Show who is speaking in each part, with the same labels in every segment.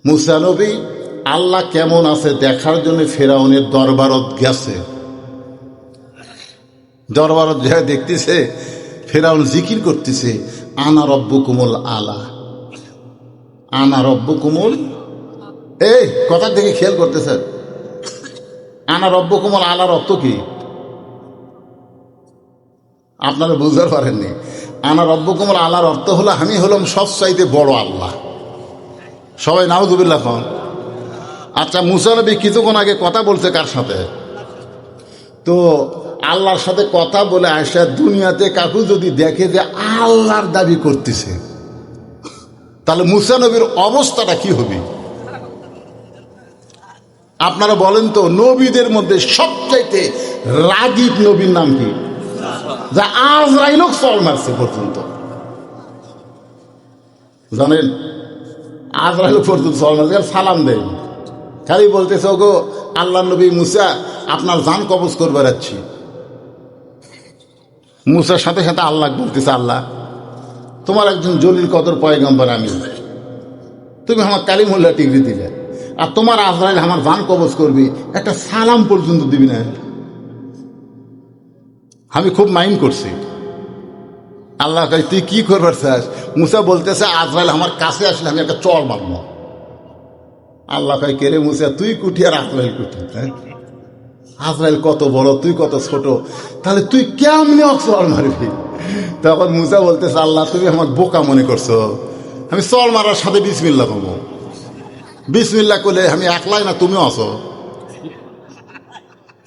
Speaker 1: মুসা নবী আল্লাহ কেমন আছে দেখার জন্য ফেরাউনের দরবারত গেছে। দরবারত যা দেখতেছে ফেরাউন জিকির করতেছে, আনা রব্বুকুমুল আলা, আনা রব্বুকুমুল, এই কথার দিকে খেয়াল করতেছেন, আনা রব্বুকুমুল আলার অর্থ কি আপনারা বুঝতে পারেননি? আনা রব্বুকুমুল আলার অর্থ হলো আমি হলাম সবচাইতে বড় আল্লাহ। সবাই নাউযুবিল্লাহ খান। আচ্ছা, মুসা নবী কিছুক্ষণ আগে কথা বলছে কার সাথে? তো আল্লাহর সাথে কথা বলে আসা দুনিয়াতে কাকু যদি দেখে যে আল্লাহর দাবি করতেছে, তাহলে মুসা নবীর অবস্থাটা কি হবে? আপনারা বলেন তো, নবীদের মধ্যে সবচাইতে রাগীব নবীর নাম কি? যা আজরাইলও চল মারছে পর্যন্ত, জানেন? আজরাইল পর্যন্ত চল মারছে, সালাম দেন, খালি বলতেছে ওগো আল্লাহ নবী মুসা আপনার জান কবজ করবে যাচ্ছি। মুসার সাথে সাথে আল্লাহ বলতেছে, আল্লাহ তোমার একজন জলিল কদর পয়গম্বর আমি, তুমি আমার কালিমুল্লাহ ডিগ্রি দিলে, আর তোমার আজরাইল আমার জান কবজ করবি, একটা সালাম পর্যন্ত দিবি না? আমি খুব মাইন্ড করছি। আল্লাহ কই তুই কি করবার চাস? মুসা বলতেছে আজরাইল আমার কাছে আসলে আমি একটা চড় মারব। আল্লাহ কই কে রে মুসা, তুই কুটি আর আজরাইল কুটি? আজরাইল কত বড়, তুই কত ছোট, তাহলে তুই কেমনে চড় মারবি? তখন মুসা বলতেছে আল্লাহ তুমি আমার বোকা মনে করছো, আমি চড় মারার সাথে বিসমিল্লাহ করবো, বিসমিল্লাহ করলে আমি একলাই না তুমিও আসো।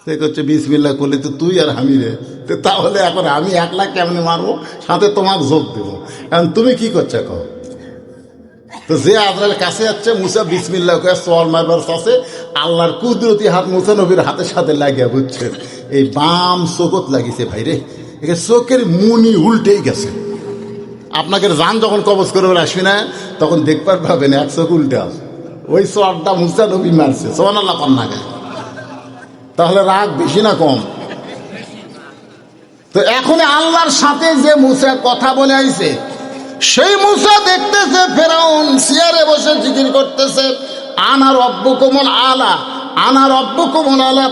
Speaker 1: সে করছে বিসমিল্লাহ করলে তো তুই আর আমি রে, তাহলে এখন আমি একলা কেমনে মারবো, সাথে তোমার যোগ দেবো, এখন তুমি কি করছো কো? তো যে আজরাইল কাছে যাচ্ছে মুসা বিসমিল্লাহ করে চল মারবার চাষে আল্লাহর কুদরতি হাত মুসা নবীর হাতের সাথে লাগিয়া, বুঝছেন? এই বাম চোখত লাগিছে ভাই রে, চোখের মুনি উল্টেই গেছে। আপনাকে জান যখন কবজ করবে আসবি না, তখন দেখবার পাবেন এক চোখ উল্টে আছে, ওই চরটা মুসা নবী মারছে। সুবহানাল্লাহ কন্যাকে, তাহলে রাগ বেশি না কম? তো এখন আল্লাহর সাথে যে মুসা কথা বলে আইছে, সেই মুসা দেখতেছে ফেরাউন চেয়ারে বসে জিকির করতেছে, আনা রব্বুকুমুল আলা, আনা রব্বুকুমুল আলা।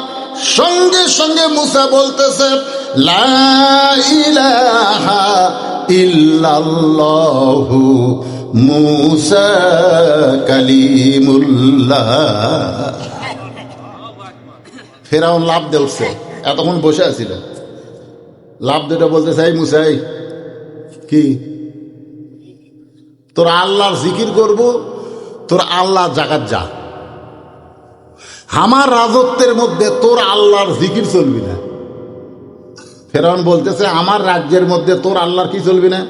Speaker 1: সঙ্গে সঙ্গে মুসা বলতেছে লা ইলাহা ইল্লাল্লাহু মুসা কালিমুল্লাহ। ফেরাউন লাভ দিয়ে উঠছে, এতক্ষণ বসে আছিল, লাভ দুটো বলতে চাই মুসাই কি তোর আল্লাহর জিকির করব, তোর আল্লাহ জাগাত যা, আমার রাজত্বের মধ্যে তোর আল্লাহর জিকির চলবি না। ফেরাউন বলতেছে আমার রাজ্যের মধ্যে তোর আল্লাহর কি চলবি না?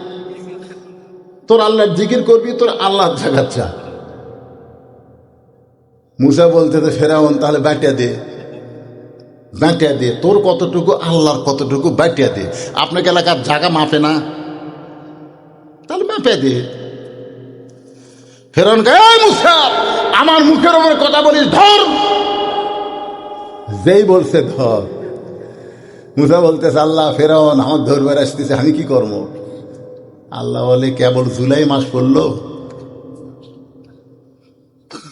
Speaker 1: তোর আল্লাহর জিকির করবি, তোর আল্লাহর জাগাত যা। মুসা বলতেছে ফেরাউন তাহলে বাটিয়া দে, বাটিয়া দে, তোর কতটুকু আল্লাহর কতটুকু বাটিয়া দে। আপনাকে এলাকার জায়গা মাপে না, তাহলে মাপে দে। ফেরাউন কয় মুসা আমার মুখের উপর কথা বলিস, ধর। যেই বলছে ধর, মুসা বলতেছে আল্লাহ ফেরাউন আমার ধরবার আসতেছে, আমি কি করব? আল্লাহ বলে কেবল জুলাই মাস পড়লো,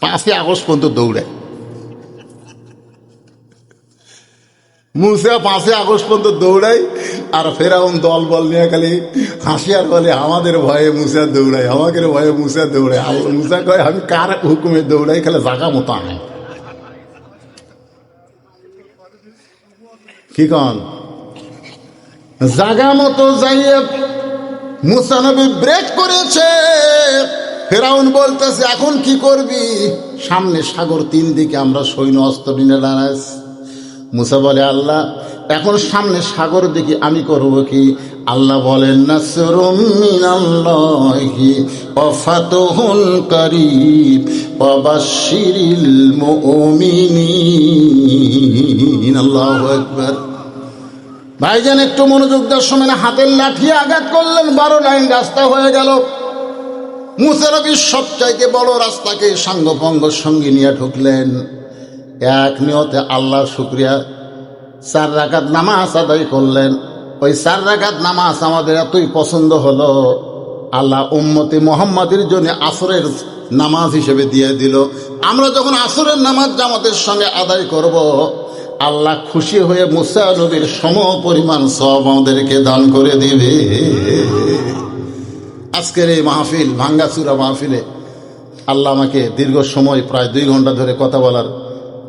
Speaker 1: 5 আগস্ট পর্যন্ত দৌড়ায়। মুসা 5 আগস্ট পর্যন্ত দৌড়াই, আর ফেরাউন দল বল নিয়ে খালি হাসিয়ার বলে আমাদের ভয়ে মুসা দৌড়াই, আমাদের ভয়ে মুসা দৌড়াই। আল্লাহ মুসা কয় আমি কার হুকুমে দৌড়াই, খালি জাগা মতো আনে। কি কন? জাগা মতো যাইয়ে মুসা নবী ব্রেক করেছে। ফেরাউন বলতেছে এখন কি করবি? সামনে সাগর, 3 দিকে আমরা সৈন্য অস্ত্র নিয়ে দাঁড়াইছি। মুসা বলে আল্লাহ এখন সামনে সাগর দেখি আমি করব কি? আল্লাহ বলেন নাসরুম মিনাল্লাহি ওয়া ফাতহুন কারীব ওয়া বাশশিরিল মুমিনিন। আল্লাহু আকবার। ভাইজান একটু মনোযোগ দেওয়ার সময় হাতের লাঠি আঘাত করলেন, 12 লাইন রাস্তা হয়ে গেল। মুসা নবী সবচাইতে বড় রাস্তাকে সাঙ্গভঙ্গ সঙ্গে নিয়ে ঢুকলেন। এক নিয়তে আল্লাহর শুকরিয়া 4 রাকাত নামাজ আদায় করলেন। ওই 4 রাকাত নামাজ আমাদের এতই পছন্দ হলো, আল্লাহ উম্মতে মুহাম্মাদের জন্য আসরের নামাজ হিসেবে দিয়ে দিল। আমরা যখন আসরের নামাজ জামাতের সঙ্গে আদায় করব, আল্লাহ খুশি হয়ে মুসা নবীর সম পরিমাণ সওয়াব আমাদেরকে দান করে দিবে। আজকের এই মাহফিল, ভাঙ্গাচুরা মাহফিলে আল্লাহ আমাকে দীর্ঘ সময় প্রায় 2 ঘন্টা ধরে কথা বলার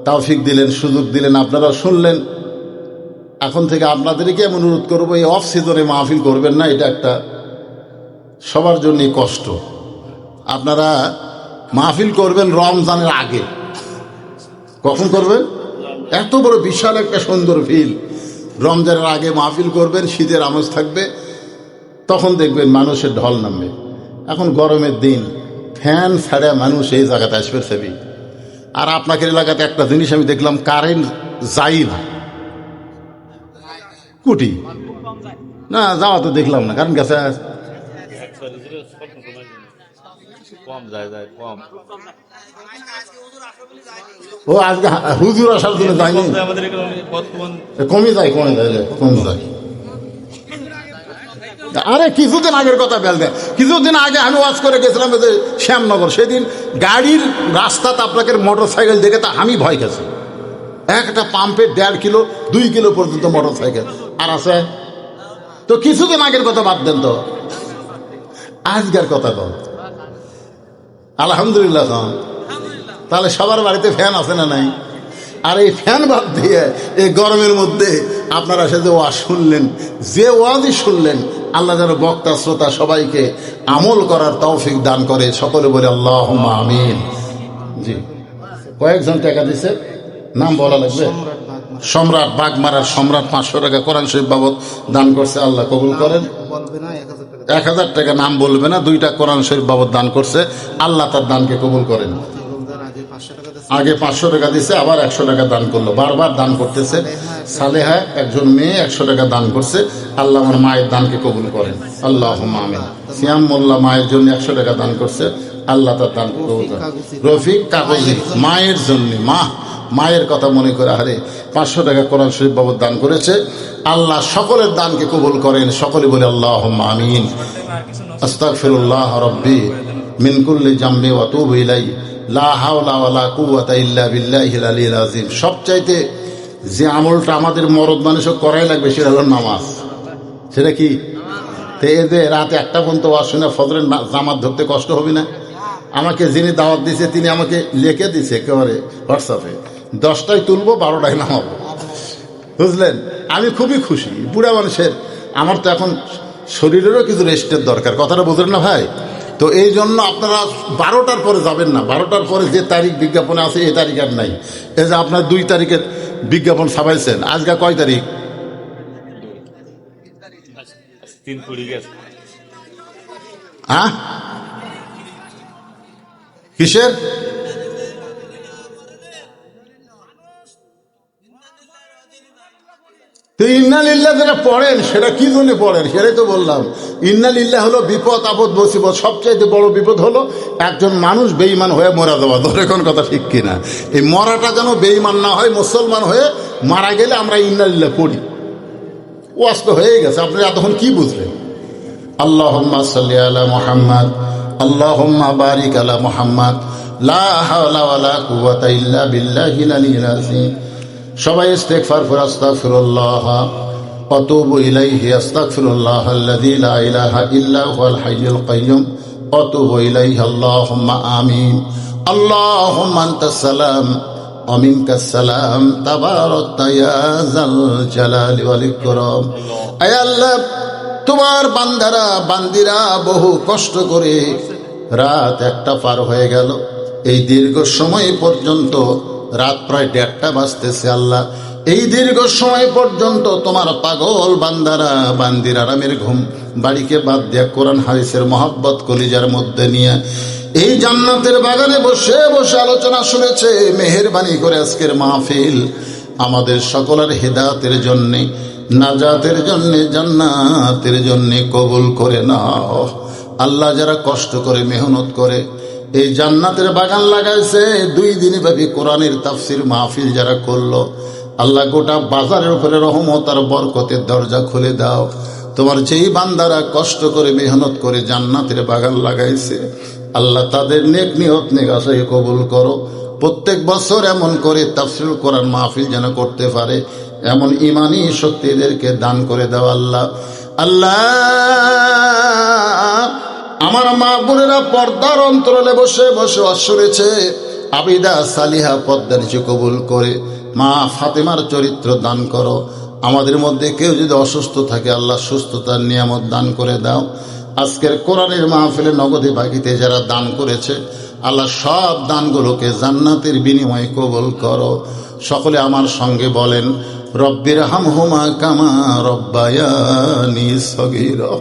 Speaker 1: তৌফিক দিলেন, সুযোগ দিলেন, আপনারা শুনলেন। এখন থেকে আপনাদেরকে আমি অনুরোধ করবো, এই অফ সিজনে মাহফিল করবেন না, এটা একটা সবার জন্যই কষ্ট। আপনারা মাহফিল করবেন রমজানের আগে। কখন করবেন? এত বড় বিশাল একটা সুন্দর ফিল, রমজানের আগে মাহফিল করবেন, শীতের আমেজ থাকবে, তখন দেখবেন মানুষের ঢল নামবে। এখন গরমের দিন, ফ্যান ছাড়া মানুষ এই জায়গাতে আসবে সেবি। আর আপনাদের এলাকাতে একটা জিনিস আমি দেখলাম, কারেন্ট যাই না, কুটি না যাওয়া তো দেখলাম না, কারণ গেছে ও আজকে হুজুর আসার জন্য যায়নি, কমে যায়। আরে কিছুদিন আগের কথা বলতে, কিছুদিন আগে আমি ওয়াজ করে গেছিলাম যে শ্যামনগর, সেদিন গাড়ির রাস্তাতে আপনাকে মোটর সাইকেল দেখে তা আমি ভয় গেছি। একটা পাম্পে 1.5 কিলো 2 কিলো পর্যন্ত মোটর সাইকেল আর আছে। তো কিছুদিন আগের কথা বাদ দেন, তো আজকের কথা তো আলহামদুলিল্লাহ। তাহলে সবার বাড়িতে ফ্যান আছে না নাই? আর এই ফ্যান বাদ দিয়ে এই গরমের মধ্যে আপনারা সে যে ওয়াজ শুনলেন, যে ওয়াজই শুনলেন, আল্লাহ যেন বক্তা শ্রোতা সবাইকে আমল করার তৌফিক দান করে। সকলে বলে আল্লাহুম্মা আমিন। জি, কয়েকজন টাকা দিছে, নাম বলা লাগবে? সম্রাট বাগমারার সম্রাট 500 টাকা কোরআন শরীফ বাবদ দান করছে, আল্লাহ কবুল করেন। 1000 টাকা নাম বলবে না, 2টা কোরআন শরীফ বাবদ দান করছে, আল্লাহ তার দানকে কবুল করেন। আগে 500 টাকা দিছে, আবার 100 টাকা দান করলো, বারবার দান করতেছে। সালেহা একজন মেয়ে 100 টাকা দান করছে, আল্লাহ আমার মায়ের দানকে কবুল করেন, আল্লাহুম্মা আমিন। সিয়াম মোল্লা মায়ের জন্য 100 টাকা দান করছে, আল্লাহ তার দানকে কবুল করেন। রফিক কাগজি মায়ের জন্য, মায়ের কথা মনে করে হারে 500 টাকা কোরআন শরীফ বাবদ দান করেছে, আল্লাহ সকলের দানকে কবুল করেন। সকলে বলে আল্লাহুম্মা আমিন। আস্তাগফিরুল্লাহ রাব্বি মিন কুল্লি জামবি ওয়া আতুবু ইলাইহি লা হাওলা ওয়ালা কুওয়াতা ইল্লা বিল্লাহিল আলিয়্যিল আযীম। সবচাইতে যে আমলটা আমাদের মরদ মানুষও করাই লাগবে সেটা হলো নামাজ। সেটা কি? তো এই যে রাতে 1টা পর্যন্ত ওয়াজ শুনে ফজরের জামাত ধরতে কষ্ট হবে না? আমাকে যিনি দাওয়াত দিয়েছে তিনি আমাকে লিখে দিয়েছে একেবারে হোয়াটসঅ্যাপে, 10টায় তুলবো 12টায় নামাবো, বুঝলেন? আমি খুবই খুশি। বুড়া মানুষের, আমার তো এখন শরীরেরও কিছু রেস্টের দরকার, কথাটা বুঝলেন না ভাই? তো এই জন্য আপনারা 12টার পরে যাবেন না। 12টার পরে যে তারিখ বিজ্ঞাপনে আছে এই তারিখ আর নাই। এই যে আপনার 2 তারিখের বিজ্ঞাপন ছাপাইছেন, আজকে কয় তারিখ?
Speaker 2: 3 পড়ে গেছে।
Speaker 1: হ্যাঁ, কিসের? তো ইন্নালিল্লাহ যেটা পড়েন সেটা কি জন্য পড়েন সেটাই তো বললাম। ইন্নালিল্লাহ হলো বিপদ আপদ মুসিবত, সবচাইতে বড় বিপদ হলো একজন মানুষ বেঈমান হয়ে মরা যাওয়া। ধরে কোন কথা ঠিক কিনা? এই মরাটা যেন বেঈমান না হয়, মুসলমান হয়ে মারা গেলে আমরা ইন্নালিল্লাহ পড়ি। ওয়াজ তো হয়ে গেছে, আপনি এতক্ষণ কি বুঝলেন? আল্লাহুম্মা সাল্লি আলা মুহাম্মাদ, আল্লাহুম্মা বারিক আলা মুহাম্মাদ, লা হাওলা ওয়ালা কুওয়াতা ইল্লা বিল্লাহিল আলিয়্যিল আযীম। সবাই ইস্তেগফার করে আস্তাগফিরুল্লাহ ওয়া আতুবু ইলাইহি, আস্তাগফিরুল্লাহ আল্লাযী লা ইলাহা ইল্লা হুয়াল হাইয়ুল কাইয়্যুম ওয়া আতুবু ইলাইহি। আল্লাহুম্মা আমিন। আল্লাহুম্মা আনতাস সালাম ওয়া মিনকাস সালাম, তাবারাকতা ইয়া যাল জালালি ওয়াল ইকরাম। আয় আল্লাহ, তোমার বান্দারা বান্দিরা বহু কষ্ট করে রাত 1টা পার হয়ে গেল, এই দীর্ঘ সময় পর্যন্ত, রাত প্রায় 1:30 বাজতেছে। আল্লাহ, এই দীর্ঘ সময় পর্যন্ত তোমার পাগল বান্দারা বান্দির আরামের ঘুম বাড়িকে বাদ দিয়া কোরআন হাদিসের মহব্বত কলিজার মধ্যে নিয়ে এই জান্নাতের বাগানে বসে বসে আলোচনা শুনেছে। মেহেরবানি করে আজকের মাহফিল আমাদের সকলের হেদায়েতের জন্যে, নাজাতের জন্যে, জান্নাতের জন্যে কবুল করে নাও। আল্লাহ, যারা কষ্ট করে মেহনত করে এই জান্নাতের বাগান লাগাইছে, 2 দিন ব্যাপী কোরআনের তাফসির মাহফিল যারা করলো, আল্লাহ গোটা বাজারের উপরে রহমত আর বরকতের দরজা খুলে দাও। তোমার যেই বান্দারা কষ্ট করে মেহনত করে জান্নাতের বাগান লাগাইছে, আল্লাহ তাদের নেক নিয়ত নেক আশাই কবুল করো। প্রত্যেক বছর এমন করে তাফসীরুল কোরআন মাহফিল যেন করতে পারে এমন ইমানি শক্তি এদেরকে দান করে দাও আল্লাহ। আল্লাহ আমার মা বোনেরা পর্দার অন্তরালে বসে বসে শুনেছে, আবিদা সালিহা পর্দা নিচে কবুল করে মা ফাতেমার চরিত্র দান করো। আমাদের মধ্যে কেউ যদি অসুস্থ থাকে আল্লাহ সুস্থতার নিয়ামত দান করে দাও। আজকের কোরআনের মাহফিলে নগদে বাকিতে যারা দান করেছে আল্লাহ সব দানগুলোকে জান্নাতের বিনিময়ে কবুল করো। সকলে আমার সঙ্গে বলেন, রব্বির হামহুমা কামা রব্বায়ানি সগীরা।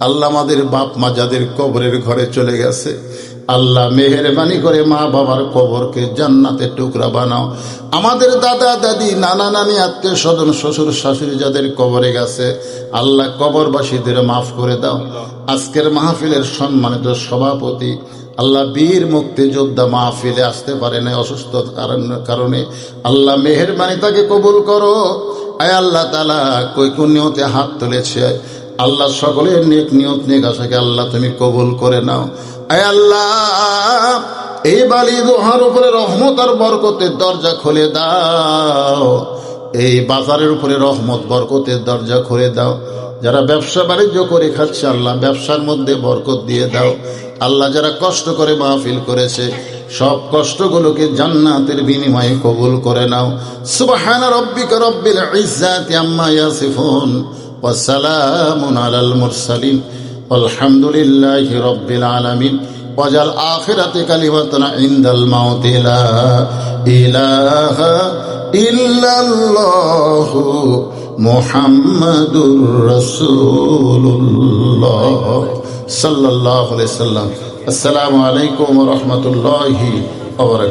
Speaker 1: আল্লাহ আমাদের বাপ মা যাদের কবরের ঘরে চলে গেছে আল্লাহ মেহেরবানি করে মা বাবার কবরকে জান্নাতের টুকরা বানাও। আমাদের দাদা দাদি নানা নানি আত্মীয় স্বজন শ্বশুর শাশুড়ি যাদের কবরে গেছে আল্লাহ কবরবাসীদের মাফ করে দাও। আজকের মাহফিলের সম্মানিত সভাপতি আল্লাহ বীর মুক্তিযোদ্ধা মাহফিলে আসতে পারে না অসুস্থ কারণে, আল্লাহ মেহেরবানি তাকে কবুল করো। আয় আল্লাহ তাআলা কই কোন নিয়তে হাত তুলেছে আল্লাহ সকলের নেক নিয়ত নেক আশাকে আল্লাহ তুমি কবুল করে নাও। আয় আল্লাহ এই বালি দোহার উপরে রহমত আর বরকতের দরজা খুলে দাও। এই বাজারের উপরে রহমত বরকতের দরজা খুলে দাও। যারা ব্যবসা বাণিজ্য করে খাচ্ছে আল্লাহ ব্যবসার মধ্যে বরকত দিয়ে দাও। আল্লাহ যারা কষ্ট করে মাহফিল করেছে সব কষ্টগুলোকে জান্নাতের বিনিময়ে কবুল করে নাও। সুবহান রাব্বিকা রব্বিল ইজ্জাতি আম্মা ইয়াসিফুন ওয়া সালামুন আলাল মুরসালিন আলহামদুলিল্লাহি রাব্বিল আলামিন। ওয়াজাল আখিরাতি কালিমাতুনা ইনদাল মাউতি লা ইলাহা ইল্লাল্লাহু মুহাম্মাদুর রাসূলুল্লাহ সাল্লাল্লাহু আলাইহি সাল্লাম। আসসালামু আলাইকুম ওয়া রাহমাতুল্লাহি ওয়া বারাকাতুহু।